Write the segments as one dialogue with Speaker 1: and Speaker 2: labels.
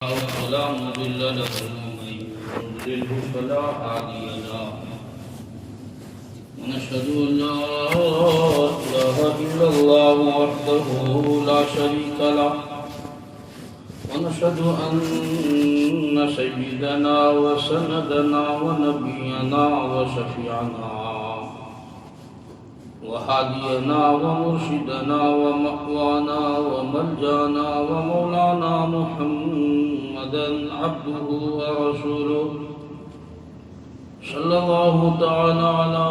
Speaker 1: فلا مضل له ومن يضلل فلا هادي له ونشهد ان لا اله الا الله وحده لا شريك له ونشهد ان سيدنا وسندنا ونبينا وشفيعنا وهادينا ومرشدنا ومأوانا وملجانا ومولانا محمدا عبده ورسوله صلى الله تعالى على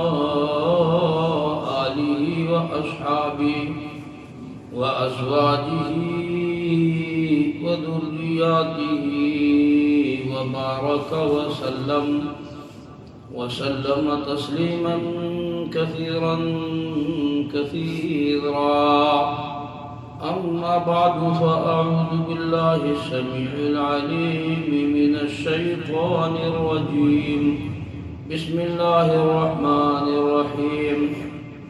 Speaker 1: آله وأصحابه وأزواجه وذرياته وبارك وسلم تسليما كثيرا أما بعد فأعوذ بالله السميع العليم من الشيطان الرجيم بسم الله الرحمن الرحيم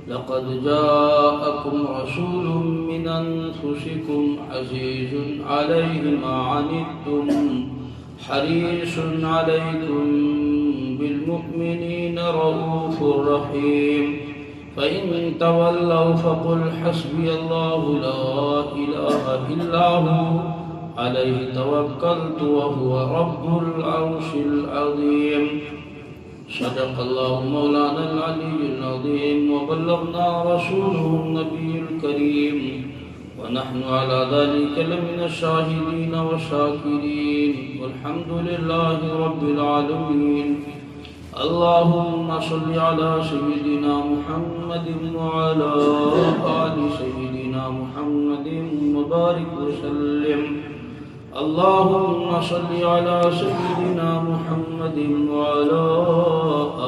Speaker 1: لقد جاءكم رسول من أنفسكم عزيز عليه ما عنتم حريص عليكم بالمؤمنين رؤوف رحيم فإن تولوا فقل حسبي الله لا إله إلا هو عليه توكلت وهو رب العرش العظيم صدق الله مولانا العلي العظيم وبلغنا رسوله النبي الكريم ونحن على ذلك لمن الشاهدين والشاكرين والحمد لله رب العالمين اللهم صل على سيدنا محمد وعلى آل سيدنا محمد وبارك وسلم اللهم صل على سيدنا محمد وعلى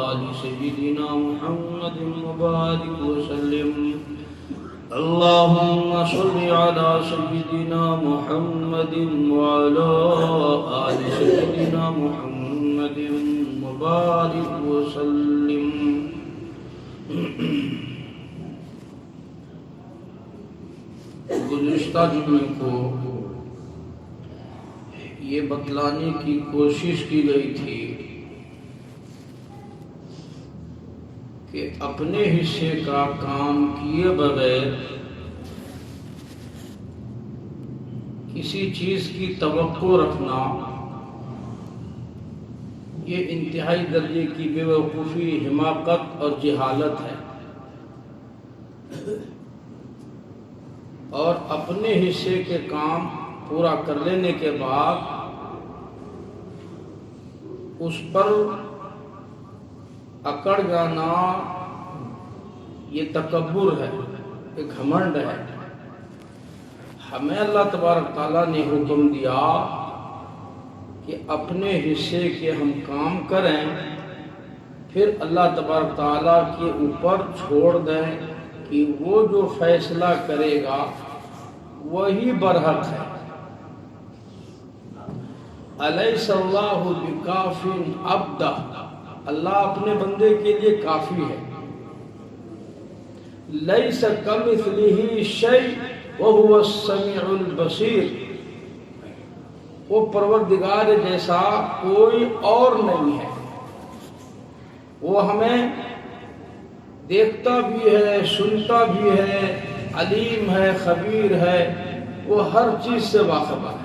Speaker 1: آل سيدنا محمد وبارك وسلم اللهم صل على سيدنا محمد وعلى آل سيدنا محمد وبارك وسلم گزشتہ جمعے کو یہ بتلانے کی کوشش کی گئی تھی کہ اپنے حصے کا کام کیے بغیر کسی چیز کی توقع رکھنا یہ انتہائی درجے کی بے وقوفی، حماقت اور جہالت ہے، اور اپنے حصے کے کام پورا کر لینے کے بعد اس پر اکڑ جانا یہ تکبر ہے، ایک گھمنڈ ہے۔ ہمیں اللہ تبارک تعالیٰ نے حکم دیا کہ اپنے حصے کے ہم کام کریں، پھر اللہ تبارک تعالیٰ کے اوپر چھوڑ دیں کہ وہ جو فیصلہ کرے گا وہی برحق ہے۔ الیس اللہ بکاف عبدہ، اللہ اپنے بندے کے لیے کافی ہے۔ لیس کمثلہ شیء وہو السمیع البصیر، وہ پروردگار جیسا کوئی اور نہیں ہے، وہ ہمیں دیکھتا بھی ہے، سنتا بھی ہے، علیم ہے، خبیر ہے، وہ ہر چیز سے واقف ہے۔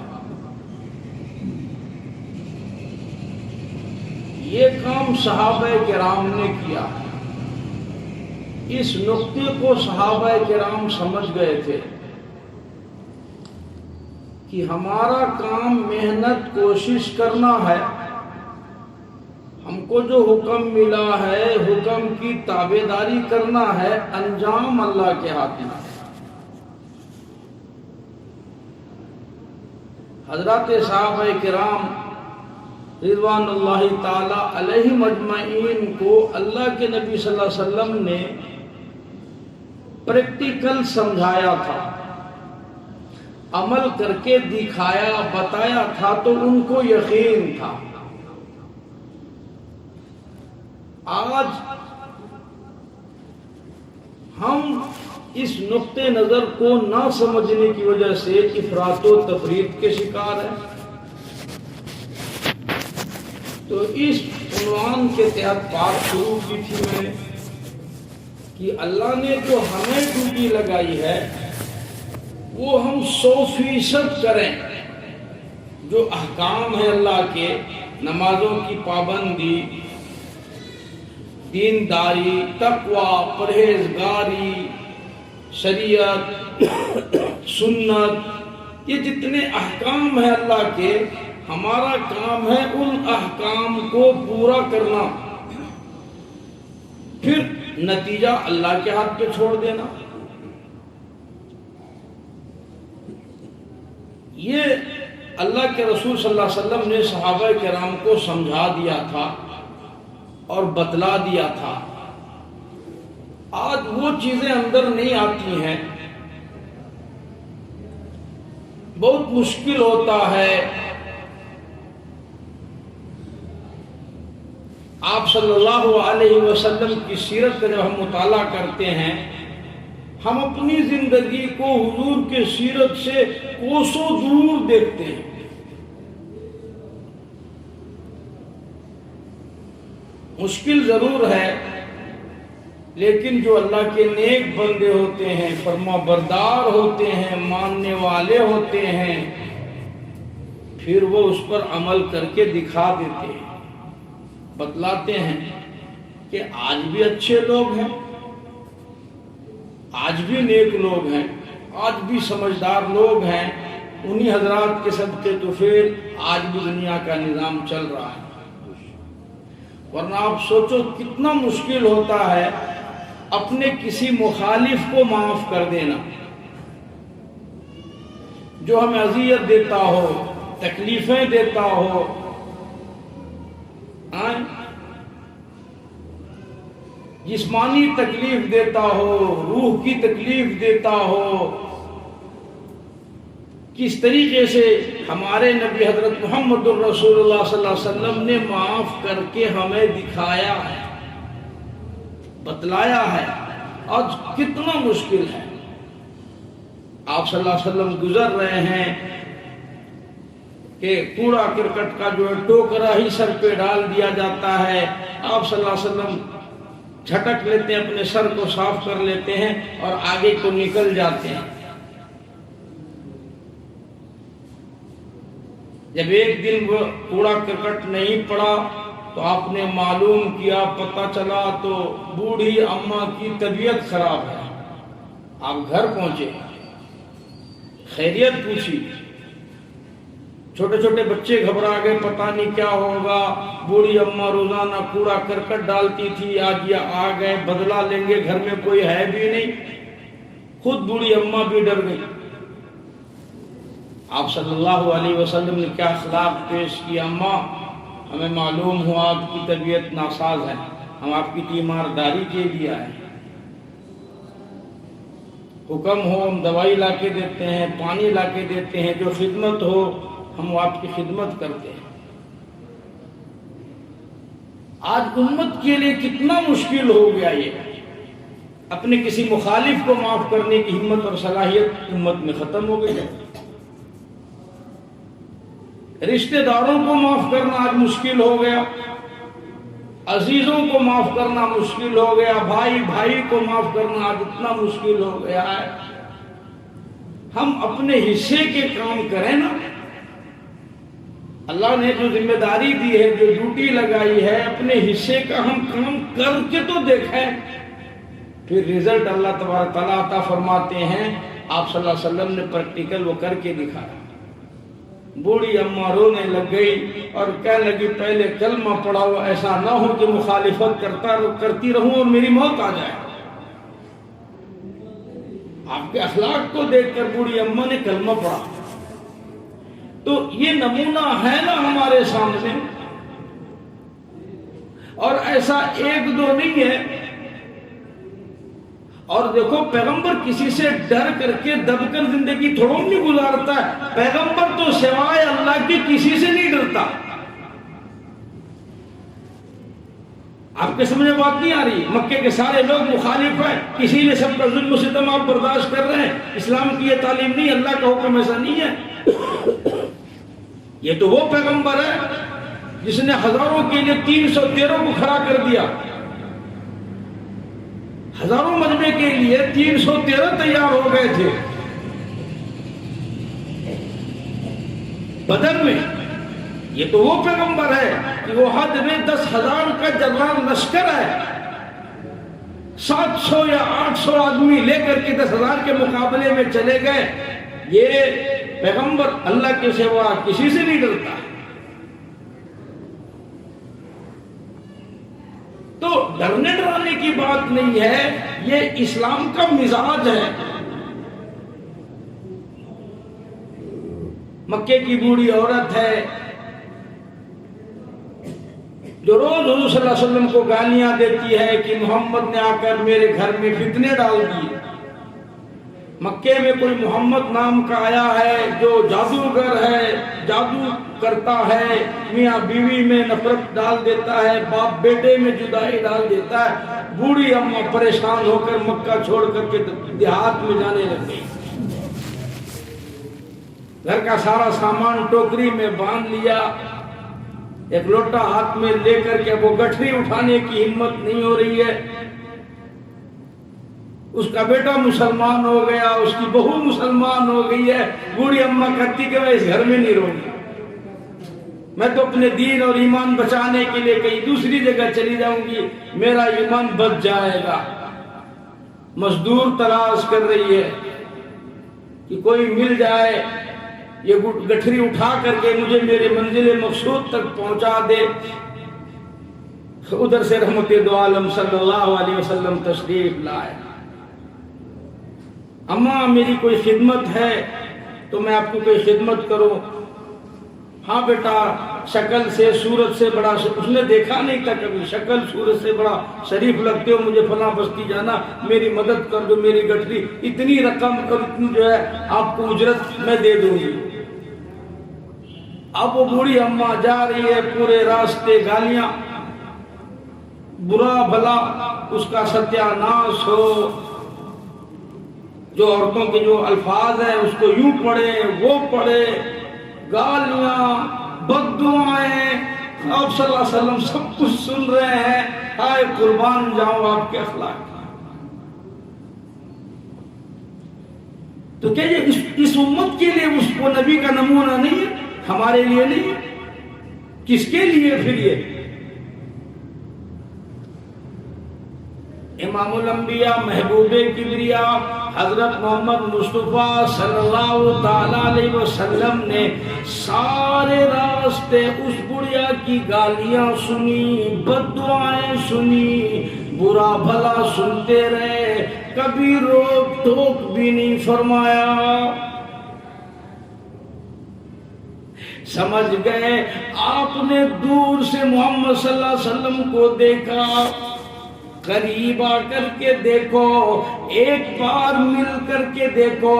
Speaker 1: یہ کام صحابہ کرام نے کیا، اس نقطے کو صحابہ کرام سمجھ گئے تھے کہ ہمارا کام محنت کوشش کرنا ہے، ہم کو جو حکم ملا ہے حکم کی تابعداری کرنا ہے، انجام اللہ کے ہاتھ میں ہے۔ حضرات صحابہ کرام رضوان اللہ تعالی علیہم اجمعین کو اللہ کے نبی صلی اللہ علیہ وسلم نے پریکٹیکل سمجھایا تھا، عمل کر کے دکھایا، بتایا تھا، تو ان کو یقین تھا۔ آج ہم اس نقطہ نظر کو نہ سمجھنے کی وجہ سے افراط و تفریط کے شکار ہیں۔ تو اس عنوان کے تحت بات شروع کی تھی میں نے کہ اللہ نے جو ہمیں ڈیوٹی لگائی ہے وہ ہم 100% کریں. جو احکام ہے اللہ کے، نمازوں کی پابندی، دینداری، تقوی، پرہیزگاری، شریعت، سنت، یہ جتنے احکام ہیں اللہ کے، ہمارا کام ہے ان احکام کو پورا کرنا، پھر نتیجہ اللہ کے ہاتھ پہ چھوڑ دینا. یہ اللہ کے رسول صلی اللہ علیہ وسلم نے صحابہ کرام کو سمجھا دیا تھا اور بتلا دیا تھا. آج وہ چیزیں اندر نہیں آتی ہیں، بہت مشکل ہوتا ہے. آپ صلی اللہ علیہ وسلم کی سیرت کا جب ہم مطالعہ کرتے ہیں، ہم اپنی زندگی کو حضور کے سیرت سے کوسوں دور دیکھتے ہیں. مشکل ضرور ہے، لیکن جو اللہ کے نیک بندے ہوتے ہیں، فرما بردار ہوتے ہیں، ماننے والے ہوتے ہیں، پھر وہ اس پر عمل کر کے دکھا دیتے ہیں، بتلاتے ہیں کہ آج بھی اچھے لوگ ہیں، آج بھی نیک لوگ ہیں، آج بھی سمجھدار لوگ ہیں. انہی حضرات کے صدقے تو پھر آج بھی دنیا کا نظام چل رہا ہے. ورنہ آپ سوچو کتنا مشکل ہوتا ہے اپنے کسی مخالف کو معاف کر دینا، جو ہمیں اذیت دیتا ہو، تکلیفیں دیتا ہو. جسمانی تکلیف دیتا ہو، روح کی تکلیف دیتا ہو. کس طریقے سے ہمارے نبی حضرت محمد الرسول اللہ صلی اللہ علیہ وسلم نے معاف کر کے ہمیں دکھایا ہے، بتلایا ہے. آج کتنا مشکل ہے. آپ صلی اللہ علیہ وسلم گزر رہے ہیں کہ کوڑا کرکٹ کا جو ہے ٹوکرا ہی سر پہ ڈال دیا جاتا ہے. آپ صلی اللہ علیہ وسلم جھٹک لیتے ہیں، اپنے سر کو صاف کر لیتے ہیں اور آگے کو نکل جاتے ہیں. جب ایک دن وہ کوڑا کرکٹ نہیں پڑا تو آپ نے معلوم کیا، پتہ چلا تو بوڑھی اماں کی طبیعت خراب ہے. آپ گھر پہنچے، خیریت پوچھی. چھوٹے چھوٹے بچے گھبرا گئے، پتہ نہیں کیا ہوگا. بوڑھی اماں روزانہ کوڑا کرکٹ ڈالتی تھی، آج یہ آ گئے، بدلہ لیں گے، گھر میں کوئی ہے بھی نہیں. خود بوڑھی اماں بھی ڈر گئی. آپ صلی اللہ علیہ وسلم نے کیا اخلاق پیش کیا. اماں، ہمیں معلوم ہوا آپ کی طبیعت ناساز ہے، ہم آپ کی تیمارداری کے لیے آئے. حکم ہو ہم دوائی لا کے دیتے ہیں، پانی لا کے دیتے ہیں، جو خدمت ہو ہم آپ کی خدمت کرتے ہیں. آج امت کے لیے کتنا مشکل ہو گیا یہ. اپنے کسی مخالف کو معاف کرنے کی ہمت اور صلاحیت امت میں ختم ہو گئی ہے. رشتہ داروں کو معاف کرنا آج مشکل ہو گیا، عزیزوں کو معاف کرنا مشکل ہو گیا، بھائی بھائی کو معاف کرنا آج اتنا مشکل ہو گیا ہے. ہم اپنے حصے کے کام کریں نا. اللہ نے جو ذمہ داری دی ہے، جو ڈیوٹی لگائی ہے، اپنے حصے کا ہم کام کر کے تو دیکھیں، پھر رزلٹ اللہ تبارک تعالیٰ عطا فرماتے ہیں. آپ صلی اللہ علیہ وسلم نے پریکٹیکل وہ کر کے دکھایا. بوڑھی اماں رونے لگ گئی اور کہنے لگی پہلے کلمہ پڑھاؤ، ایسا نہ ہو کہ مخالفت کرتی رہوں اور میری موت آ جائے. آپ کے اخلاق کو دیکھ کر بوڑھی اماں نے کلمہ پڑھا. تو یہ نمونہ ہے نا ہمارے سامنے. اور ایسا ایک دو نہیں ہے. اور دیکھو پیغمبر کسی سے ڈر کر کے دب کر زندگی تھوڑا نہیں گزارتا ہے. پیغمبر تو سوائے اللہ کے کسی سے نہیں ڈرتا. آپ کے سمجھ میں بات نہیں آ رہی. مکے کے سارے لوگ مخالف ہیں، اسی لیے سب کا ظلم و ستم آپ برداشت کر رہے ہیں. اسلام کی یہ تعلیم نہیں، اللہ کا حکم ایسا نہیں ہے. یہ تو وہ پیغمبر ہے جس نے ہزاروں کے لیے 313 کو کھڑا کر دیا. ہزاروں مجمع کے لیے 313 تیار ہو گئے تھے بدر میں. یہ تو وہ پیغمبر ہے کہ وہ حد میں 10,000 کا جرنال لشکر ہے، 700 یا 800 آدمی لے کر کے 10,000 کے مقابلے میں چلے گئے. یہ پیغمبر اللہ کے سوا کسی سے نہیں ڈرتا. تو ڈرنے ڈرانے کی بات نہیں ہے، یہ اسلام کا مزاج ہے. مکے کی بوڑھی عورت ہے جو روز حضور صلی اللہ علیہ وسلم کو گالیاں دیتی ہے کہ محمد نے آ کر میرے گھر میں فتنے ڈال دیے. مکے میں کوئی محمد نام کا آیا ہے جو جادوگر ہے، جادو کرتا ہے، میاں بیوی میں نفرت ڈال دیتا ہے، باپ بیٹے میں جدائی ڈال دیتا ہے. بوڑھی اماں پریشان ہو کر مکہ چھوڑ کر کے دیہات میں جانے لگ گئی. گھر کا سارا سامان ٹوکری میں باندھ لیا، ایک لوٹا ہاتھ میں لے کر کے وہ گٹھری اٹھانے کی ہمت نہیں ہو رہی ہے. اس کا بیٹا مسلمان ہو گیا، اس کی بہو مسلمان ہو گئی ہے. بوڑھی اماں کہتی کہ میں اس گھر میں نہیں رہوں گی، میں تو اپنے دین اور ایمان بچانے کے لیے کہیں دوسری جگہ چلی جاؤں گی، میرا ایمان بچ جائے گا. مزدور تلاش کر رہی ہے کہ کوئی مل جائے، یہ گٹھری اٹھا کر کے مجھے میرے منزل مقصود تک پہنچا دے. ادھر سے رحمت دو عالم صلی اللہ علیہ وسلم تشریف لائے. اماں میری کوئی خدمت ہے تو میں آپ کو کوئی خدمت کروں؟ ہاں بیٹا، شکل سے صورت سے بڑا، اس نے دیکھا نہیں تھا کبھی، شکل صورت سے بڑا شریف لگتے ہو، مجھے فلاں بستی جانا، میری مدد کر دو، میری گٹھری اتنی رقم اور اتنی جو ہے آپ کو اجرت میں دے دوں گی. اب وہ بوڑھی اماں جا رہی ہے، پورے راستے گالیاں، برا بھلا اس کا ستیہ ناش ہو. جو عورتوں کے جو الفاظ ہیں اس کو یوں پڑھے وہ پڑھے، گالیاں، بد دعائیں. آپ صلی اللہ علیہ وسلم سب کچھ سن رہے ہیں. ہائے قربان جاؤں آپ کے اخلاق. تو کیا یہ اس امت کے لیے اس کو نبی کا نمونہ نہیں ہے؟ ہمارے لیے نہیں ہے؟ کس کے لیے پھر یہ؟ امام الانبیاء محبوب کبریا حضرت محمد مصطفیٰ صلی اللہ تعالی علیہ وسلم نے سارے راستے اس بڑھیا کی گالیاں سنی، بد دعائیں سنی، برا بھلا سنتے رہے، کبھی روک ٹوک بھی نہیں فرمایا. سمجھ گئے. آپ نے دور سے محمد صلی اللہ علیہ وسلم کو دیکھا، قریب آ کر کے دیکھو، ایک بار مل کر کے دیکھو.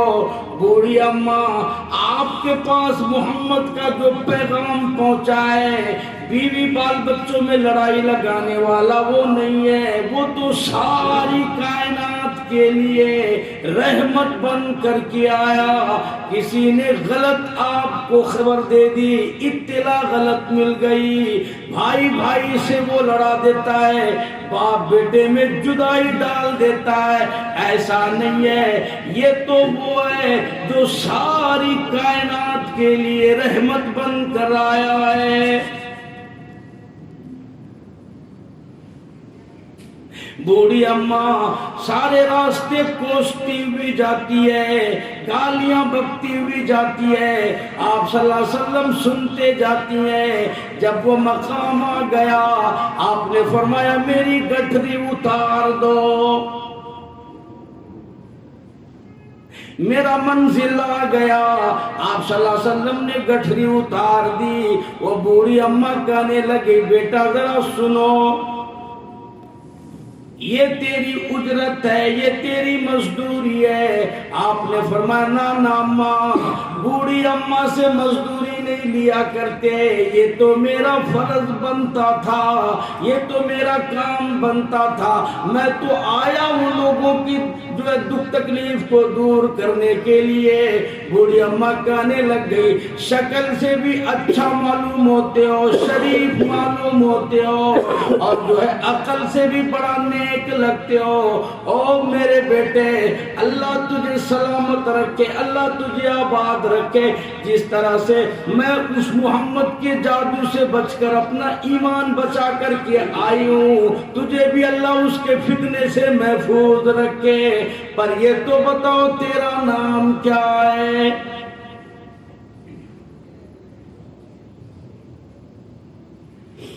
Speaker 1: بوڑھی اماں آپ کے پاس محمد کا جو پیغام پہنچا ہے، بیوی بال بچوں میں لڑائی لگانے والا وہ نہیں ہے، وہ تو ساری کائنات کے لیے رحمت بن کر کے آیا. کسی نے غلط آپ کو خبر دے دی، اطلاع غلط مل گئی، بھائی بھائی سے وہ لڑا دیتا ہے، باپ بیٹے میں جدائی ڈال دیتا ہے. ایسا نہیں ہے، یہ تو وہ ہے جو ساری کائنات کے لیے رحمت بن کر آیا ہے. بوڑھی اماں سارے راستے کوستی ہوئی جاتی ہے، گالیاں بکتی ہوئی جاتی ہے، آپ صلی اللہ علیہ وسلم سنتے جاتی ہیں. جب وہ مقام آ گیا، آپ نے فرمایا میری گٹھری اتار دو، میرا منزل آ گیا. آپ صلی اللہ علیہ وسلم نے گٹھری اتار دی. وہ بوڑھی اماں کہنے لگی بیٹا ذرا سنو، یہ تیری اجرت ہے، یہ تیری مزدوری ہے. آپ نے فرمایا نا اماں، بوڑھی اماں سے مزدوری نہیں لیا کرتے، یہ تو میرا فرض بنتا تھا، یہ تو میرا کام بنتا تھا. میں تو آیا ہوں لوگوں کی جو ہے دکھ تکلیف کو دور کرنے کے لیے بوڑھی اماں کہنے لگ گئی شکل سے بھی اچھا معلوم ہوتے ہو، شریف معلوم ہوتے ہو، اور جو ہے عقل سے بھی بڑا نیک لگتے ہو۔ او میرے بیٹے اللہ تجھے سلامت رکھے، اللہ تجھے آباد رکھے۔ جس طرح سے میں اس محمد کے جادو سے بچ کر اپنا ایمان بچا کر کے آئی ہوں، تجھے بھی اللہ اس کے فتنے سے محفوظ رکھے۔ پر یہ تو بتاؤ تیرا نام کیا ہے؟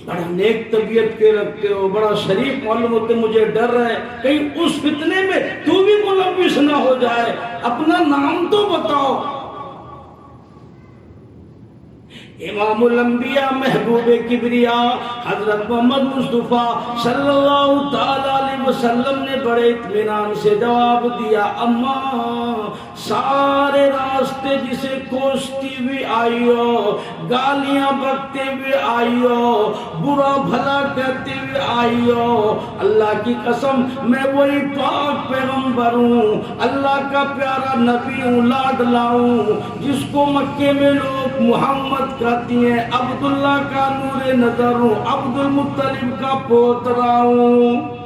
Speaker 1: بڑا نیک طبیعت کے رکھتے ہو، بڑا شریف معلوم ہوتے، مجھے ڈر ہے کہیں اس فتنے میں تو بھی ملوث نہ ہو جائے، اپنا نام تو بتاؤ۔ امام الانبیاء محبوب کبریا حضرت محمد مصطفیٰ صلی اللہ تعالی علیہ وسلم نے بڑے اطمینان سے جواب دیا، اماں سارے راستے جسے کوستی ہوئی آئی ہو، گالیاں بکتے ہوئے آئی ہو، برا بھلا کہتے ہوئے آئی ہو، اللہ کی قسم میں وہی پاک پیغمبر ہوں، اللہ کا پیارا نبی ہوں، لاڈلا ہوں، جس کو مکے میں لوگ محمد کہتی ہیں، عبداللہ کا نور نظر ہوں، عبد المطلب کا پوترا ہوں۔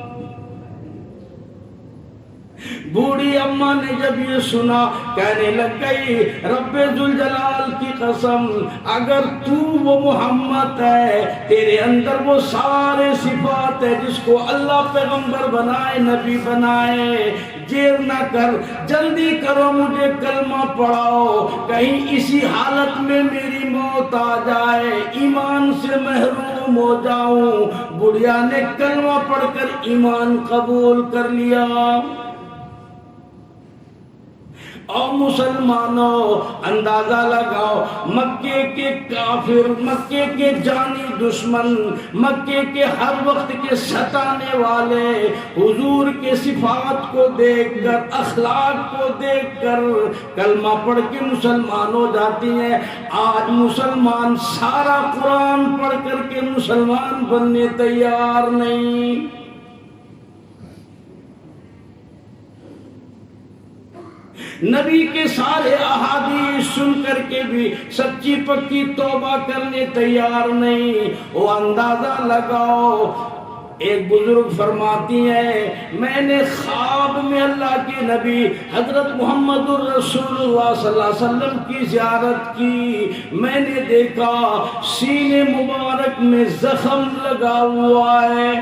Speaker 1: بوڑھی اماں نے جب یہ سنا کہنے لگ گئی رب ذوالجلال کی قسم اگر تو وہ محمد ہے، تیرے اندر وہ سارے صفات ہے جس کو اللہ پیغمبر بنائے، نبی بنائے، دیر نہ کر، جلدی کرو، مجھے کلمہ پڑھاؤ، کہیں اسی حالت میں میری موت آ جائے، ایمان سے محروم ہو جاؤں۔ بڑھیا نے کلمہ پڑھ کر ایمان قبول کر لیا۔ اور مسلمانوں اندازہ لگاؤ، مکے کے کافر، مکے کے جانی دشمن، مکے کے ہر وقت کے ستانے والے حضور کے صفات کو دیکھ کر، اخلاق کو دیکھ کر کلمہ پڑھ کے مسلمان ہو جاتی ہیں۔ آج مسلمان سارا قرآن پڑھ کر کے مسلمان بننے تیار نہیں۔ نبی کے سارے احادیث سن کر کے بھی سچی پکی توبہ کرنے تیار نہیں۔ وہ اندازہ لگاؤ، ایک بزرگ فرماتی ہیں میں نے خواب میں اللہ کے نبی حضرت محمد الرسول اللہ صلی اللہ علیہ وسلم کی زیارت کی، میں نے دیکھا سینے مبارک میں زخم لگا ہوا ہے،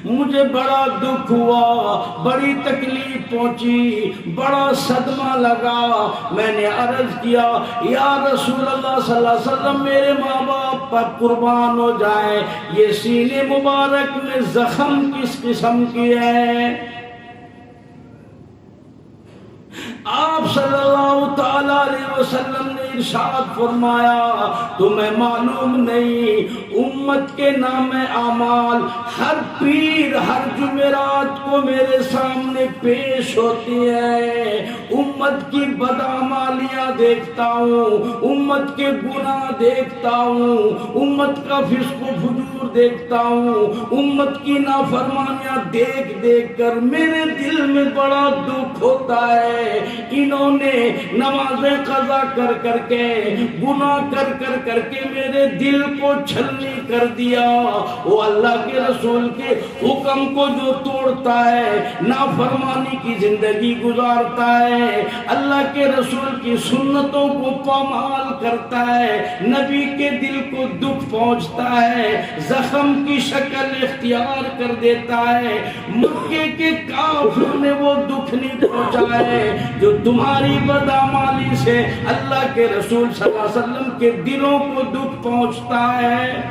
Speaker 1: مجھے بڑا دکھ ہوا، بڑی تکلیف پہنچی، بڑا صدمہ لگا۔ میں نے عرض کیا یا رسول اللہ صلی اللہ علیہ وسلم میرے ماں باپ پر قربان ہو جائیں، یہ سینے مبارک میں زخم کس قسم کی ہے؟ آپ صلی اللہ تعالی علیہ وسلم نے ارشاد فرمایا تمہیں معلوم نہیں امت کے نام اعمال ہر پیر ہر جمعرات کو میرے سامنے پیش ہوتی ہے، امت کی بدعمالیاں دیکھتا ہوں، امت کے گناہ دیکھتا ہوں، امت کا فسق و فجور دیکھتا ہوں، امت کی نافرمانیاں دیکھ دیکھ کر میرے دل میں بڑا دکھ ہوتا ہے۔ انہوں نے نمازیں قضا کر کر کے، گناہ کر کر کر کے میرے دل کو چھلنی کر دیا۔ وہ اللہ کے رسول کے حکم کو جو توڑتا ہے، نافرمانی کی زندگی گزارتا ہے، اللہ کے رسول کی سنتوں کو پامال کرتا ہے، نبی کے دل کو دکھ پہنچتا ہے، زخم کی شکل اختیار کر دیتا ہے۔ مکے کے کافر نے وہ دکھ نہیں پہنچا ہے جو تمہاری بدعمالی سے اللہ کے رسول صلی اللہ علیہ وسلم کے دلوں کو دکھ پہنچتا ہے۔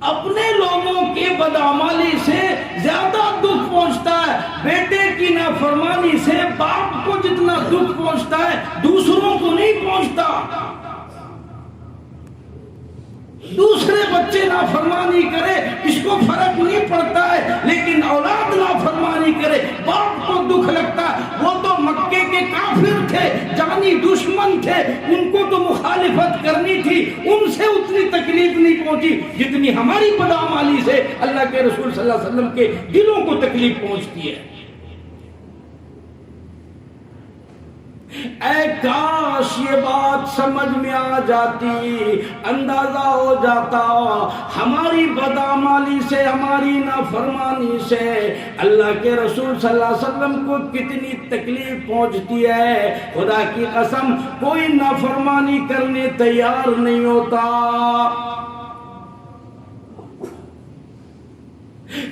Speaker 1: اپنے لوگوں کے بدعمالی سے زیادہ دکھ پہنچتا ہے، بیٹے کی نافرمانی سے باپ کو جتنا دکھ پہنچتا ہے دوسروں کو نہیں پہنچتا۔ دوسرے بچے نافرمانی کرے اس کو فرق نہیں پڑتا ہے، لیکن اولاد نافرمانی کرے باپ کو دکھ لگتا ہے۔ وہ تو مکے کے کے کافر تھے، جانی دشمن تھے، ان کو تو مخالفت کرنی تھی، ان سے اتنی تکلیف نہیں پہنچی جتنی ہماری بدعمالی سے اللہ کے رسول صلی اللہ علیہ وسلم کے دلوں کو تکلیف پہنچتی ہے۔ اے کاش یہ بات سمجھ میں آ جاتی، اندازہ ہو جاتا ہماری بدعمالی سے، ہماری نافرمانی سے اللہ کے رسول صلی اللہ علیہ وسلم کو کتنی تکلیف پہنچتی ہے۔ خدا کی قسم کوئی نافرمانی کرنے تیار نہیں ہوتا۔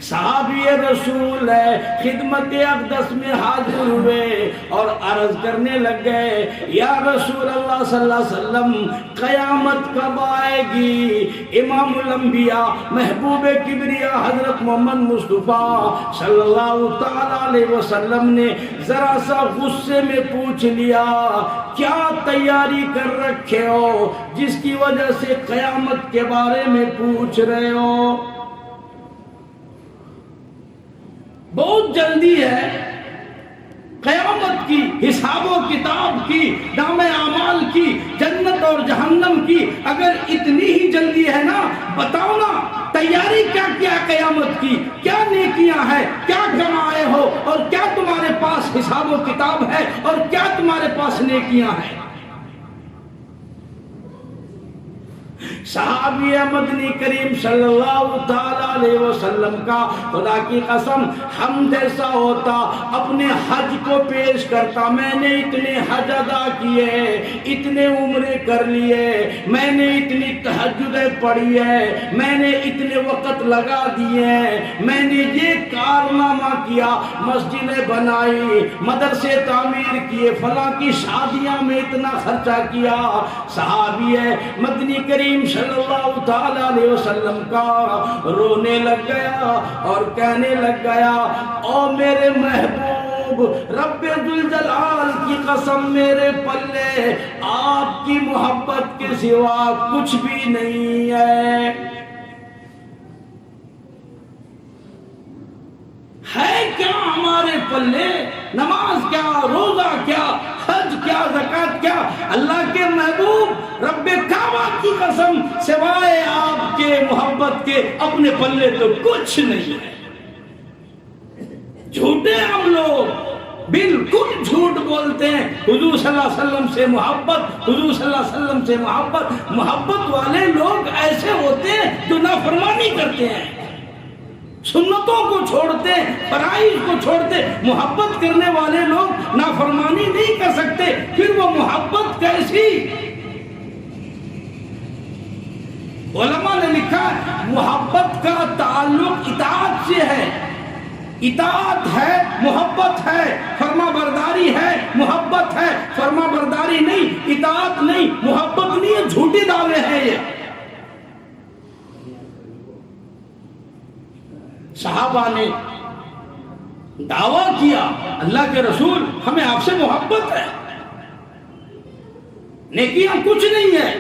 Speaker 1: صحابی رسول ہے، خدمت اقدس میں حاضر ہوئے اور عرض کرنے لگ گئے، یا رسول اللہ صلی اللہ علیہ وسلم قیامت کب آئے گی؟ امام الانبیاء محبوب کبریا حضرت محمد مصطفیٰ صلی اللہ تعالی علیہ وسلم نے ذرا سا غصے میں پوچھ لیا، کیا تیاری کر رکھے ہو جس کی وجہ سے قیامت کے بارے میں پوچھ رہے ہو؟ بہت جلدی ہے قیامت کی، حساب و کتاب کی، نام اعمال کی، جنت اور جہنم کی۔ اگر اتنی ہی جلدی ہے نا، بتاؤ نا تیاری کیا کیا قیامت کی، کیا نیکیاں ہیں، کیا کمائے ہو، اور کیا تمہارے پاس حساب و کتاب ہے، اور کیا تمہارے پاس نیکیاں ہیں؟ صحابی مدنی کریم صلی اللہ تعالی علیہ وسلم کا خدا کی قسم ہم جیسا ہوتا اپنے حج کو پیش کرتا، میں نے اتنے حج ادا کیے، اتنے عمرے کر لیے، میں نے اتنی تہجدیں پڑھی ہے، میں نے اتنے وقت لگا دیے، میں نے یہ کارنامہ کیا، مسجدیں بنائی، مدرسے تعمیر کیے، فلاں کی شادیاں میں اتنا خرچہ کیا۔ صحابی مدنی کریم صلی اللہ تعالی علیہ وسلم کا رونے لگ گیا اور کہنے لگ گیا، او میرے محبوب، رب ذوالجلال کی قسم میرے پلے آپ کی محبت کے سوا کچھ بھی نہیں ہے۔ ہے کیا ہمارے پلے؟ نماز کیا، روزہ کیا، حج کیا، زکات کیا؟ اللہ کے محبوب رب کعبہ کی قسم سوائے آپ کے محبت کے اپنے پلے تو کچھ نہیں ہے۔ جھوٹے ہم لوگ، بالکل جھوٹ بولتے ہیں۔ حضور صلی اللہ علیہ وسلم سے محبت، حضور صلی اللہ علیہ وسلم سے محبت، محبت والے لوگ ایسے ہوتے ہیں جو نافرمانی کرتے ہیں، سنتوں کو چھوڑتے، فرائض کو چھوڑتے۔ محبت کرنے والے لوگ نافرمانی نہیں کر سکتے، پھر وہ محبت کیسی؟ علماء نے لکھا محبت کا تعلق اطاعت سے ہے، اطاعت ہے محبت ہے، فرما برداری ہے محبت ہے، فرما برداری نہیں اطاعت نہیں، محبت نہیں، یہ جھوٹی دعوے ہیں۔ یہ صحابہ نے دعویٰ کیا، اللہ کے رسول ہمیں آپ سے محبت ہے، نیکیاں کچھ نہیں ہے،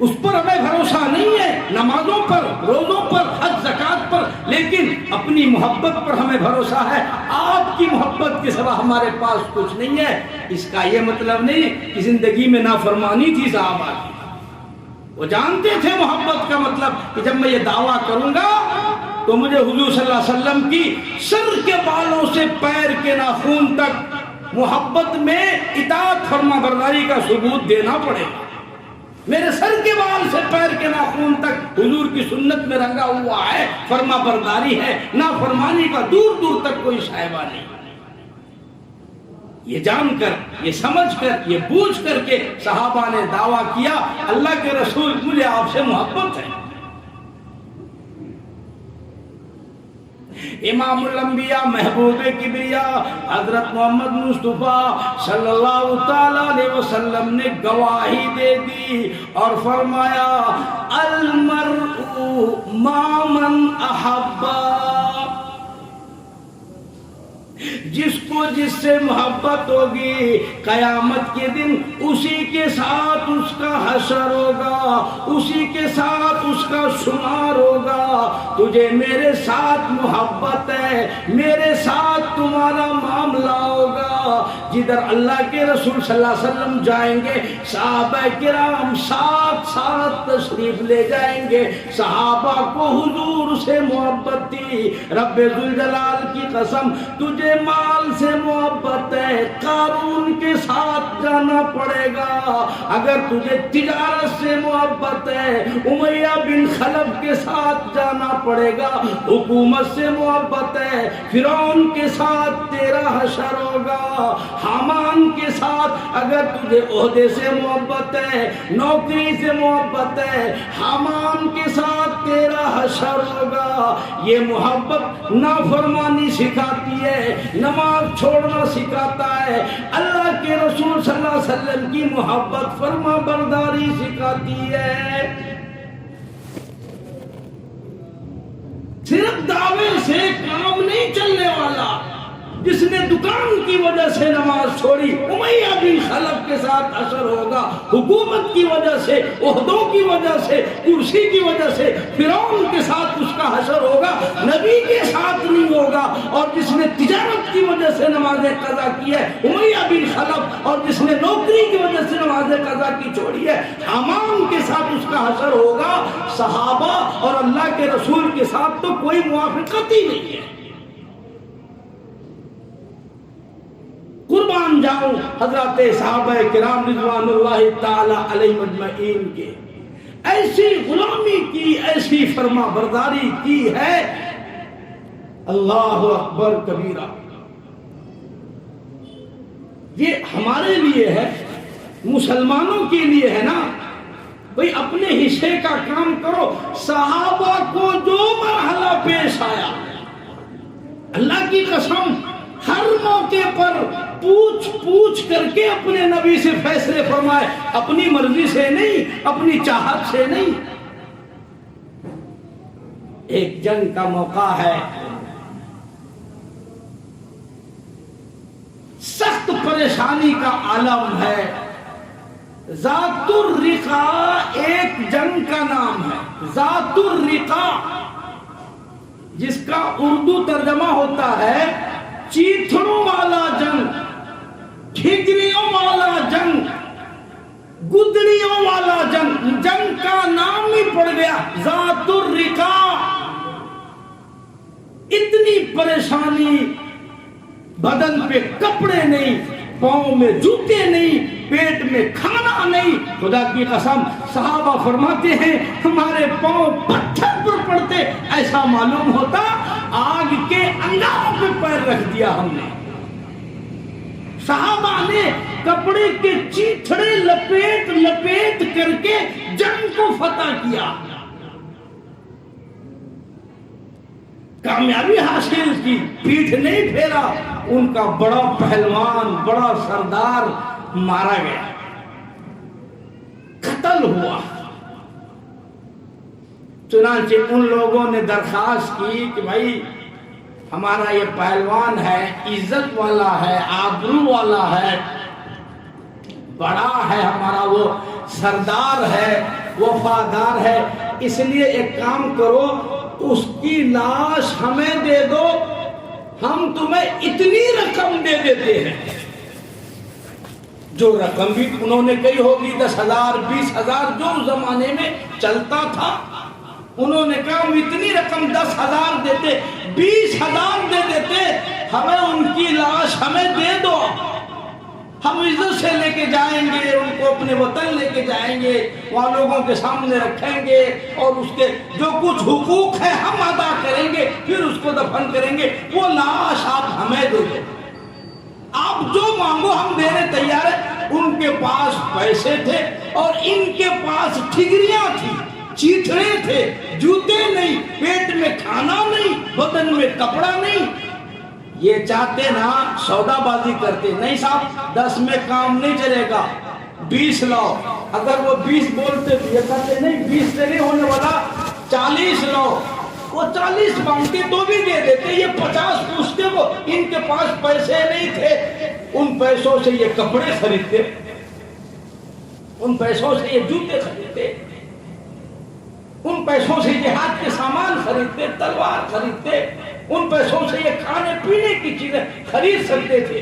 Speaker 1: اس پر ہمیں بھروسہ نہیں ہے، نمازوں پر، روزوں پر، حج زکات پر، لیکن اپنی محبت پر ہمیں بھروسہ ہے، آپ کی محبت کے سوا ہمارے پاس کچھ نہیں ہے۔ اس کا یہ مطلب نہیں کہ زندگی میں نافرمانی تھی صحابہ کی، وہ جانتے تھے محبت کا مطلب کہ جب میں یہ دعویٰ کروں گا تو مجھے حضور صلی اللہ علیہ وسلم کی سر کے بالوں سے پیر کے ناخن تک محبت میں اطاعت فرما برداری کا ثبوت دینا پڑے گا۔ میرے سر کے بال سے پیر کے ناخن تک حضور کی سنت میں رنگا ہوا ہے، فرما برداری ہے، نافرمانی کا دور دور تک کوئی شائبہ نہیں۔ یہ جان کر، یہ سمجھ کر، یہ بوجھ کر کے صحابہ نے دعویٰ کیا، اللہ کے رسول مجھے آپ سے محبت ہے۔ امام الانبیاء محبوب کبریا حضرت محمد مصطفیٰ صلی اللہ تعالی علیہ وسلم نے گواہی دے دی اور فرمایا، المرء مع من احبا، جس کو جس سے محبت ہوگی قیامت کے دن اسی کے ساتھ اس کا حشر ہوگا، اسی کے ساتھ اس کا شمار ہوگا۔ تجھے میرے ساتھ محبت ہے، میرے ساتھ تمہارا معاملہ ہوگا، جدھر اللہ کے رسول صلی اللہ علیہ وسلم جائیں گے صحابہ کرام ساتھ ساتھ تشریف لے جائیں گے. صحابہ کو حضور سے محبت تھی. رب ذوالجلال کی قسم تجھے مال سے محبت ہے قارون کے ساتھ جانا پڑے گا. اگر تجھے تجارت سے محبت ہے امیہ بن خلف کے ساتھ جانا پڑے گا. حکومت سے محبت ہے فرعون کے ساتھ تیرا حشر ہوگا. حامان کے ساتھ اگر تجھے عہدے سے محبت ہے نوکری سے محبت ہے حامان کے ساتھ تیرا حشر ہوگا. یہ محبت نافرمانی سکھاتی ہے نماز چھوڑنا سکھاتا ہے. اللہ کے رسول صلی اللہ علیہ وسلم کی محبت فرما برداری سکھاتی ہے. صرف دعوے سے کام نہیں چلنے والا. جس نے دکان کی وجہ سے نماز چھوڑی امیہ بن خلف کے ساتھ اثر ہوگا. حکومت کی وجہ سے عہدوں کی وجہ سے کرسی کی وجہ سے فرعون کے ساتھ اس کا حشر ہوگا نبی کے ساتھ نہیں ہوگا. اور جس نے تجارت کی وجہ سے نمازیں قضا کی ہے امیہ بن خلف اور جس نے نوکری کی وجہ سے نمازیں قضا کی چھوڑی ہے حمام کے ساتھ اس کا حشر ہوگا. صحابہ اور اللہ کے رسول کے ساتھ تو کوئی موافقت ہی نہیں ہے. قربان جاؤں حضرات صحابہ کرام رضوان اللہ تعالی علیہ مجمعین کے ایسی غلامی کی ایسی فرما برداری کی ہے. اللہ اکبر کبیرہ. یہ ہمارے لیے ہے مسلمانوں کے لیے ہے نا. بھئی اپنے حصے کا کام کرو. صحابہ کو جو مرحلہ پیش آیا اللہ کی قسم ہر موقع پر پوچھ کر کے اپنے نبی سے فیصلے فرمائے. اپنی مرضی سے نہیں اپنی چاہت سے نہیں. ایک جنگ کا موقع ہے سخت پریشانی کا عالم ہے. ذات الرقا ایک جنگ کا نام ہے. ذات الرقا جس کا اردو ترجمہ ہوتا ہے چیتھڑوں والا جنگ ٹھگریوں والا جنگ گدڑیوں والا جنگ. جنگ کا نام ہی پڑ گیا ذات الرقا. اتنی پریشانی بدن پہ کپڑے نہیں پاؤں میں جوتے نہیں پیٹ میں کھانا نہیں. خدا کی قسم صحابہ فرماتے ہیں ہمارے پاؤں پتھر پر پڑتے ایسا معلوم ہوتا آگ کے انگاروں پہ پیر رکھ دیا ہم نے. صحابہ نے کپڑے کے چیتھڑے لپیٹ کر کے جنگ کو فتح کیا. کامیابی حاصل کی. پیٹھ نہیں پھیرا. ان کا بڑا پہلوان بڑا سردار مارا گیا قتل ہوا. چنانچہ ان لوگوں نے درخواست کی کہ بھائی ہمارا یہ پہلوان ہے عزت والا ہے آبرو والا ہے بڑا ہے ہمارا وہ سردار ہے وفادار ہے اس لیے ایک کام کرو اس کی لاش ہمیں دے دو ہم تمہیں اتنی رقم دے دیتے ہیں. جو رقم بھی انہوں نے کہی ہوگی 10,000 20,000 جو اس زمانے میں چلتا تھا. انہوں نے کہا ہم اتنی رقم 10,000 دیتے 20,000 دے دیتے ہمیں ان کی لاش ہمیں دے دو ہم عزت سے لے کے جائیں گے ان کو اپنے وطن لے کے جائیں گے وہاں لوگوں کے سامنے رکھیں گے اور اس کے جو کچھ حقوق ہے ہم ادا کریں گے پھر اس کو دفن کریں گے. وہ لاش آپ ہمیں دے دو آپ جو مانگو ہم دینے تیار ہیں. ان کے پاس پیسے تھے اور ان کے پاس ٹھگریاں تھی چیتھڑے تھے جوتے نہیں پیٹ میں کھانا نہیں بدن میں کپڑا نہیں. یہ چاہتے نا سودا بازی کرتے نہیں صاحب 10 میں کام نہیں چلے گا 20 لاؤ. اگر وہ 20 بولتے یہ کہتے نہیں 20 سے نہیں ہونے والا 40 لاؤ. وہ 40 مانگتے تو بھی دے دیتے. یہ 50 پوچھتے وہ ان کے پاس پیسے نہیں تھے. ان پیسوں سے یہ کپڑے خریدتے ان پیسوں سے یہ جوتے خریدتے ان پیسوں سے جہاد کے سامان خریدتے تلوار خریدتے ان پیسوں سے یہ کھانے پینے کی چیزیں خرید سکتے تھے.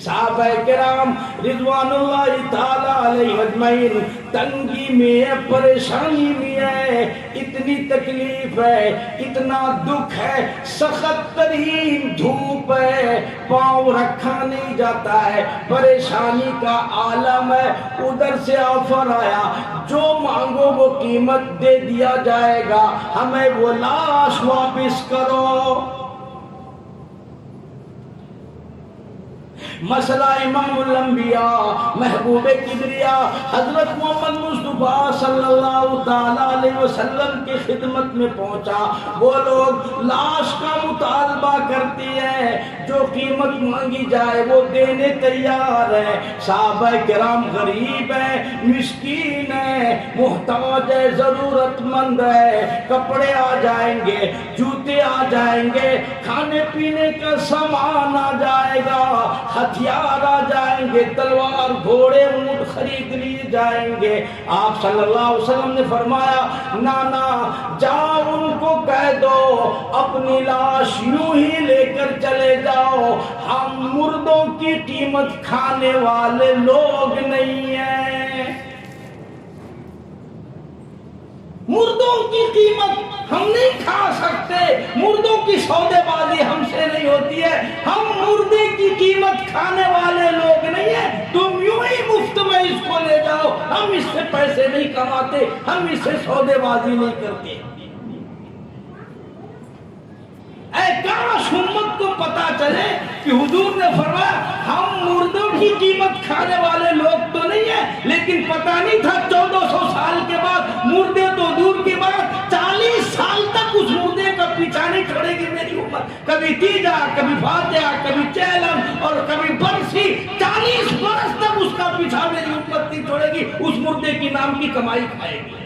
Speaker 1: صحابہ کرام رضوان اللہ تعالی علیہ اجمعین تنگی میں ہے، پریشانی میں ہے، اتنی تکلیف ہے، اتنا دکھ ہے، سخت ترین دھوپ ہے، پاؤں رکھا نہیں جاتا ہے، پریشانی کا عالم ہے۔ ادھر سے آفر آیا جو مانگو وہ قیمت دے دیا جائے گا، ہمیں وہ لاش واپس کرو۔ مسئلہ امام الانبیاء محبوب کبریا حضرت محمد مصطفیٰ صلی اللہ تعالی علیہ وسلم کی خدمت میں پہنچا۔ وہ لوگ لاش کا مطالبہ کرتے ہیں، جو قیمت مانگی جائے وہ دینے تیار ہے۔ صحابہ کرام غریب ہیں، مسکین ہیں، محتاج ہے، ضرورت مند ہے، کپڑے آ جائیں گے، جوتے آ جائیں گے، کھانے پینے کا سامان آ جائے گا، ہتھیار آ جائیں گے، تلوار گھوڑے اونٹ خرید لیے جائیں گے۔ آپ صلی اللہ علیہ وسلم نے فرمایا نانا جاؤ ان کو کہہ دو اپنی لاش یوں ہی لے کر چلے جاؤ، ہم مردوں کی قیمت کھانے والے لوگ نہیں ہیں۔ مردوں کی قیمت ہم نہیں کھا سکتے، مردوں کی سودے بازی ہم سے نہیں ہوتی ہے، ہم مردے کی قیمت کھانے والے لوگ نہیں ہیں، تم یوں ہی مفت میں اس کو لے جاؤ، ہم اس سے پیسے نہیں کماتے، ہم اس سے سودے بازی نہیں کرتے۔ اے کاش امت کو پتا چلے کہ حضور نے فرمایا ہم مردوں کی قیمت کھانے والے لوگ تو نہیں ہیں، لیکن پتا نہیں تھا 1400 سال کے بعد، مردے تو دور کی بات 40 سال تک اس مردے کا پیچھا نہیں چھوڑے گی میری امت۔ کبھی تیجا، کبھی فاتحہ، کبھی چیلم اور کبھی برسی، 40 برس تک اس کا پیچھا میری امت نہیں چھوڑے گی، اس مردے کی نام کی کمائی کھائے گی۔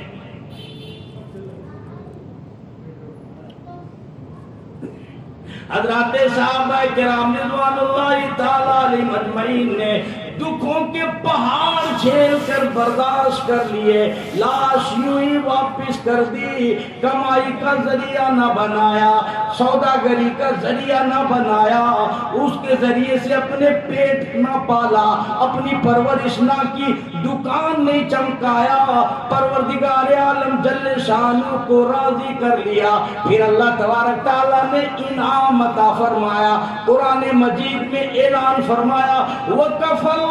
Speaker 1: حضرات صحابہ کرام رضوان اللہ تعالی علیہم اجمعین نے دکھوں کے پہاڑ جھیل کر برداشت کر لیے، لاش یوں ہی واپس کر دی، کمائی کا ذریعہ نہ بنایا، سوداگری کا ذریعہ نہ بنایا، اس کے ذریعے سے اپنے پیٹ نہ پالا، اپنی پرورش نہ کی، دکان نہیں چمکایا، پروردگار عالم جل شانہ کو راضی کر لیا۔ پھر اللہ تبارک تعالیٰ نے انعام عطا فرمایا، قرآن مجید میں اعلان فرمایا وَكَفَى اللَّهُ،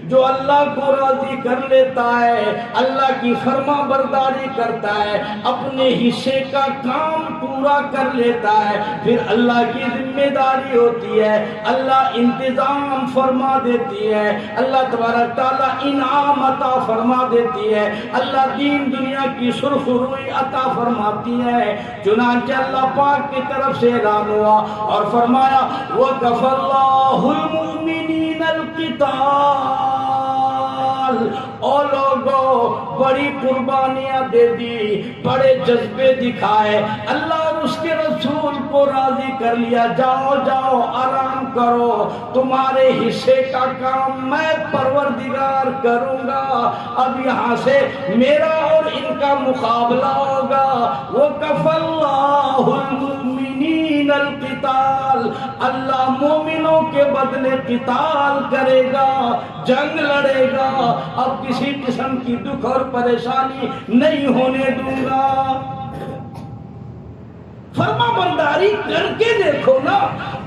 Speaker 1: جو اللہ کو راضی کر لیتا ہے، اللہ کی فرما برداری کرتا ہے، اپنے حصے کا کام پورا کر لیتا ہے، پھر اللہ کی ذمہ داری ہوتی ہے، اللہ انتظام فرما دیتی ہے، اللہ تبارک تعالیٰ انعام عطا فرما دیتی ہے، اللہ دین دنیا کی سرخ روئی عطا فرماتی ہے۔ چنانچہ اللہ پاک کی طرف سے اعلان ہوا اور فرمایا وَكَفَى اللَّهُ الْمُؤْمِنِينَ الْقِتَالَ، اور لوگوں بڑی قربانیاں دے دی، بڑے جذبے دکھائے، اللہ اور اس کے رسول کو راضی کر لیا، جاؤ جاؤ آرام کرو، تمہارے حصے کا کام میں پروردگار کروں گا، اب یہاں سے میرا اور ان کا مقابلہ ہوگا۔ وَكَفَى اللَّهُ الْمُؤْمِنِينَ الْقِتَالَ، اللہ مومنوں کے بدلے قتال کرے گا، جنگ لڑے گا، اب کسی قسم کی دکھ اور پریشانی نہیں ہونے دوں گا۔ فرما برداری کر کے دیکھو نا،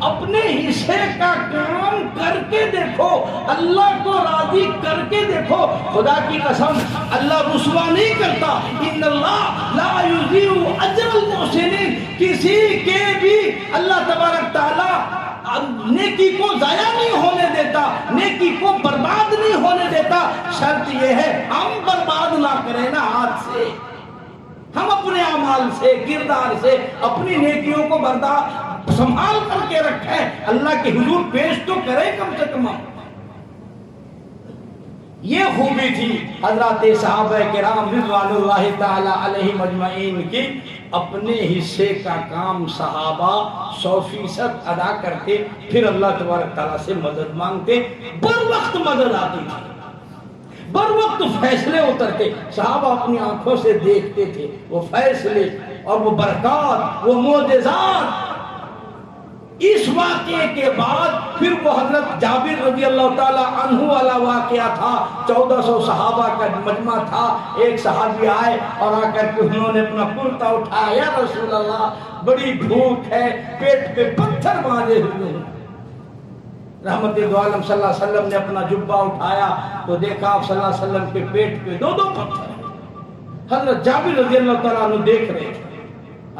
Speaker 1: اپنے حصے کا کام کر کے دیکھو، اللہ کو راضی کر کے دیکھو، خدا کی قسم اللہ رسوا نہیں کرتا، ان اللہ لا یضیع اجر المحسنین، کسی کے بھی اللہ تبارک تعالیٰ نیکی کو ضائع نہیں ہونے دیتا، نیکی کو برباد نہیں ہونے دیتا، شرط یہ ہے ہم برباد نہ کریں نا ہاتھ سے، ہم اپنے اعمال سے، کردار سے اپنی نیکیوں کو سنبھال کر کے رکھیں، اللہ کے حضور پیش تو کریں کم سے کم۔ یہ خوبی تھی حضرات صحابہ کرام رضوان اللہ تعالی علیہم اجمعین کی، اپنے حصے کا کام صحابہ 100% ادا کرتے، پھر اللہ تبارک تعالیٰ سے مدد مانگتے، بر وقت مدد آتی تھی، بر وقت فیصلے اترتے، صحابہ اپنی آنکھوں سے دیکھتے تھے، وہ فیصلے اور وہ برکات، وہ معجزات، اس واقعے کے بعد پھر وہ حضرت جابر رضی اللہ تعالیٰ عنہ والا واقعہ تھا۔ 1400 صحابہ کا مجمع تھا، ایک صحابی آئے اور آ کر کے انہوں نے اپنا کرتا اٹھایا، یا رسول اللہ بڑی بھوک ہے، پیٹ پہ پتھر باندھے ہوئے ہیں۔ رحمت دو عالم صلی اللہ علیہ وسلم نے اپنا جبہ اٹھایا تو دیکھا آپ صلی اللہ علیہ وسلم کے پیٹ پہ 2 پتھر ہیں۔ حضرت جابر رضی اللہ تعالیٰ عنہ دیکھ رہے تھے۔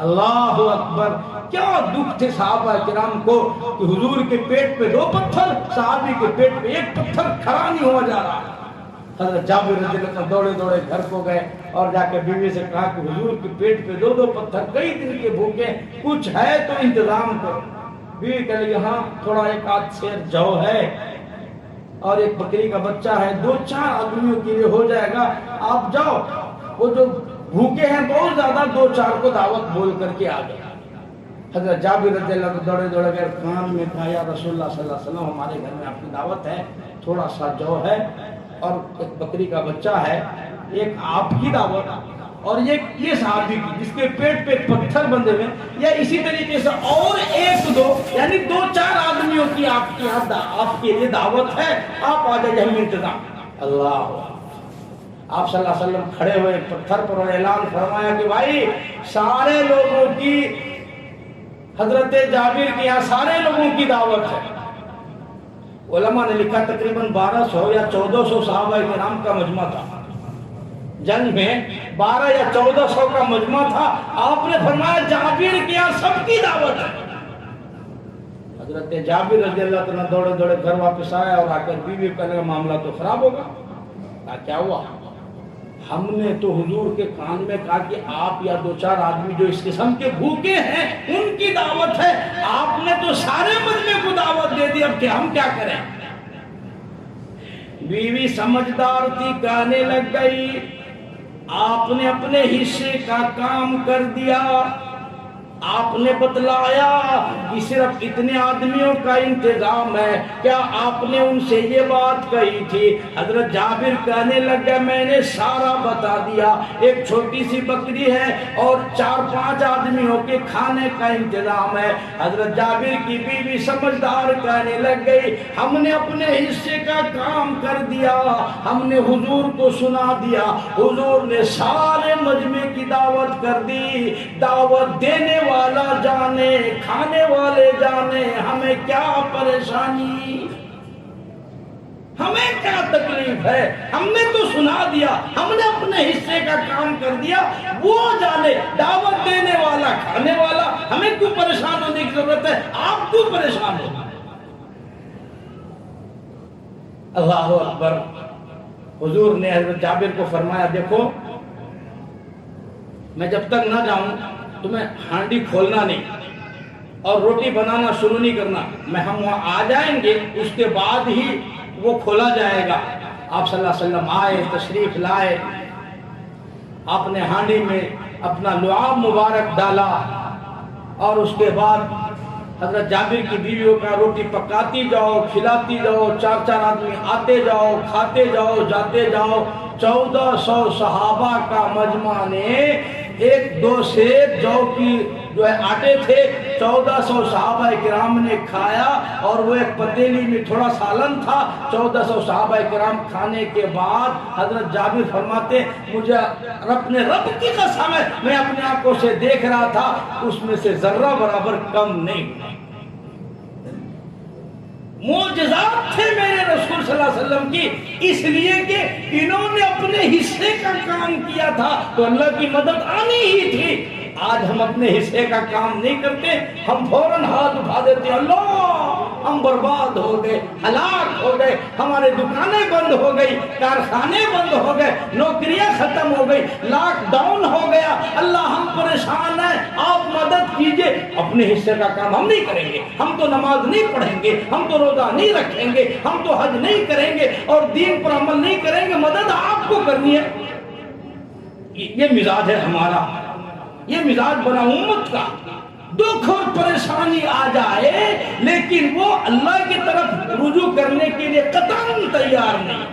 Speaker 1: اللہ اکبر، کیا دکھ تھے صحابہ کرام کو کہ حضور کے پیٹ پہ 2 پتھر، صحابی کے پیٹ پہ 1 پتھر کھڑا نہیں ہوا جا رہا۔ حضرت جابر رضی اللہ عنہ دوڑے دوڑے گھر کو گئے اور جا کے بیوی سے کہا کہ حضور کے پیٹ پہ 2 پتھر، کئی دن کے بھوکے، کچھ ہے تو انتظام کرو۔ بیوی کہہ لگی ہاں تھوڑا 1 آدھ سیر جو ہے اور 1 بکری کا بچہ ہے، 2-4 آدمیوں کے لیے ہو جائے گا، آپ جاؤ۔ وہ جو بھوکے ہیں بہت زیادہ، 2-4 کو دعوت بول کر کے آ گئے۔ حضرت جابر رضی اللہ عنہ دوڑے دوڑے گئے، کان میں کہا یا رسول اللہ صلی اللہ علیہ وسلم ہمارے گھر میں آپ کی دعوت ہے، تھوڑا سا جو ہے اور 1 بکری کا بچہ ہے، 1 آپ کی دعوت اور یہ صحابی کی جس کے پیٹ پہ پتھر بندھے ہوئے، یا اسی طریقے سے اور 1-2 یعنی 2-4 آدمیوں کی آپ کے لیے دعوت ہے، آپ آ جائیے، ہم انتظام۔ اللہ، آپ صلی اللہ علیہ وسلم کھڑے ہوئے پتھر پر اور اعلان فرمایا کہ بھائی سارے لوگوں کی، حضرت جابر کی یہاں سارے لوگوں کی دعوت ہے۔ علماء نے لکھا تقریباً 1200 یا 1400 صحابہ کرام کا مجمع تھا، جنگ میں 12 یا 1400 کا مجمع تھا۔ آپ نے فرمایا جابر کی یہاں سب کی دعوت ہے۔ حضرت جابر رضی اللہ عنہ دوڑے دوڑے گھر واپس آیا اور آ کر بیوی کا لگا معاملہ تو خراب ہوگا۔ کیا ہوا؟ ہم نے تو حضور کے کان میں کہا کہ آپ یا 2-4 آدمی جو اس قسم کے بھوکے ہیں ان کی دعوت ہے، آپ نے تو سارے مجمع کو دعوت دے دی، اب کہ ہم کیا کریں؟ بیوی سمجھدار تھی، کہنے لگ گئی آپ نے اپنے حصے کا کام کر دیا، آپ نے بتلایا کہ صرف اتنے آدمیوں کا انتظام ہے، کیا آپ نے ان سے یہ بات کہی تھی؟ حضرت جابر کہنے لگا میں نے سارا بتا دیا، 1 چھوٹی سی بکری ہے اور 4-5 آدمیوں کے کھانے کا انتظام ہے۔ حضرت جابر کی بیوی سمجھدار کہنے لگ گئی ہم نے اپنے حصے کا کام کر دیا، ہم نے حضور کو سنا دیا، حضور نے سارے مجمع کی دعوت کر دی، دعوت دینے والا جانے کھانے والے جانے، ہمیں کیا پریشانی، ہمیں کیا تکلیف ہے، ہم نے تو سنا دیا، ہم نے اپنے حصے کا کام کر دیا، وہ جانے، دعوت دینے والا کھانے والا، ہمیں کیوں پریشان ہونے کی ضرورت ہے، آپ کیوں پریشان ہو؟ اللہ اکبر۔ حضور نے حضرت جابر کو فرمایا دیکھو میں جب تک نہ جاؤں تمہیں ہانڈی کھولنا نہیں اور روٹی بنانا شروع نہیں کرنا، ہم وہاں آ جائیں گے اس کے بعد ہی وہ کھولا جائے گا۔ آپ صلی اللہ علیہ وسلم آئے، تشریف لائے، آپ نے ہانڈی میں اپنا لعاب مبارک ڈالا اور اس کے بعد حضرت جابر کی بیویوں کا روٹی پکاتی جاؤ، کھلاتی جاؤ، 4-4 آدمی آتے جاؤ، کھاتے جاؤ، جاتے جاؤ۔ 1400 صحابہ کا مجمع نے 1-2 سیر جو کی جو ہے آٹے تھے، 1400 صحابہ کرام نے کھایا اور وہ 1 پتیلی میں تھوڑا سالن تھا۔ 1400 صحابہ کرام کھانے کے بعد حضرت جابر فرماتے مجھے اپنے رب کی قسم ہے میں اپنے آنکھوں سے دیکھ رہا تھا اس میں سے ذرہ برابر کم نہیں۔ معجزات تھے میرے رسول صلی اللہ علیہ وسلم کی، اس لیے کہ انہوں نے اپنے حصے کا کام کیا تھا تو اللہ کی مدد آنی ہی تھی۔ آج ہم اپنے حصے کا کام نہیں کرتے، ہم فوراً ہاتھ اٹھا دیتے اللہ ہم برباد ہو گئے، ہلاک ہو گئے، ہمارے دکانیں بند ہو گئی، کارخانے بند ہو گئے، نوکریاں ختم ہو گئی، لاک ڈاؤن ہو گیا، اللہ ہم پریشان ہیں آپ مدد کیجئے۔ اپنے حصے کا کام ہم نہیں کریں گے، ہم تو نماز نہیں پڑھیں گے، ہم تو روزہ نہیں رکھیں گے، ہم تو حج نہیں کریں گے اور دین پر عمل نہیں کریں گے، مدد آپ کو کرنی ہے۔ یہ مزاج ہے ہمارا، یہ مزاج بنا امت کا، دکھ اور پریشانی آ جائے لیکن وہ اللہ کی طرف رجوع کرنے کے لیے قطعاً تیار نہیں۔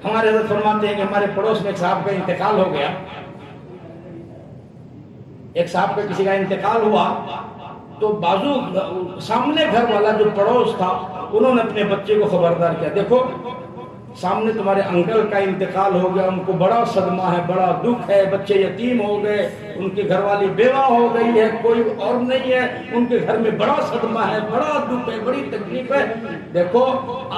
Speaker 1: ہمارے حضرت فرماتے ہیں کہ ہمارے پڑوس میں ایک صاحب کا انتقال ہو گیا، ایک صاحب کا کسی کا انتقال ہوا تو بازو سامنے گھر والا جو پڑوس تھا انہوں نے اپنے بچے کو خبردار کیا، دیکھو سامنے تمہارے انکل کا انتقال ہو گیا، ان کو بڑا صدمہ ہے، بڑا دکھ ہے، بچے یتیم ہو گئے، ان کی گھر والی بیوہ ہو گئی ہے، کوئی اور نہیں ہے، ان کے گھر میں بڑا صدمہ ہے، بڑا دکھ ہے، بڑی تکلیف ہے۔ دیکھو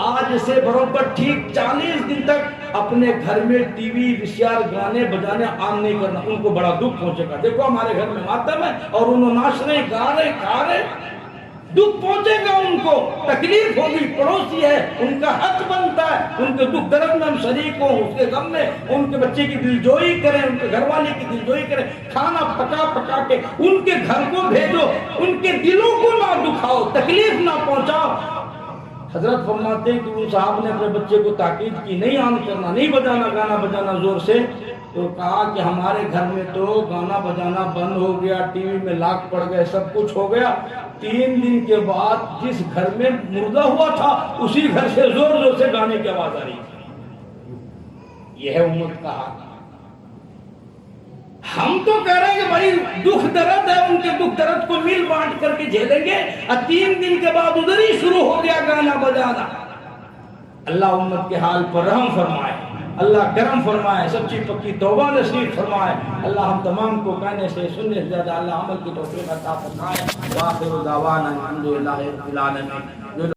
Speaker 1: آج سے برابر ٹھیک 40 دن تک اپنے گھر میں ٹی وی ویسیار گانے بجانے عام نہیں کرنا، ان کو بڑا دکھ پہنچے گا۔ دیکھو ہمارے گھر میں ماتم ہے اور انہوں ناچ رہے گا رہے کھا رہے، دکھ پہنچے گا، ان کو تکلیف ہوگی، پڑوسی ہے، ان کا حق بنتا ہے ان کے دکھ درد میں ہم شریک ہوں، اس کے غم میں ان کے بچے کی دلجوئی کریں، ان کے گھر والے کی دلجوئی کریں، کھانا پکا پکا کے ان کے گھر کو بھیجو، ان کے دلوں کو نہ دکھاؤ، تکلیف نہ پہنچاؤ۔ حضرت فرماتے ہیں کہ ان صاحب نے اپنے بچے کو تاکید کی، نہیں آن کرنا، نہیں بجانا گانا بجانا زور سے، تو کہا کہ ہمارے گھر میں تو گانا بجانا بند ہو گیا، ٹی وی میں لاک پڑ گئے، سب کچھ ہو گیا، 3 دن کے بعد جس گھر میں مردہ ہوا تھا اسی گھر سے زور زور سے گانے کی آواز آ رہی تھی۔ یہ ہے امت کا حق۔ ہم تو کہہ رہے ہیں کہ بھائی دکھ درد ہے، ان کے دکھ درد کو مل بانٹ کر کے جھیلیں گے، اور 3 دن کے بعد ادھر ہی شروع ہو گیا گانا بجانا۔ اللہ امت کے حال پر رحم فرمائے، اللہ کرم فرمائے، سچی پکی توبہ نصیب فرمائے، اللہ ہم تمام کو کہنے سے سننے سے زیادہ اللہ عمل کی توفیق عطا فرمائے۔ وآخر دعوانا الحمدللہ رب العالمین۔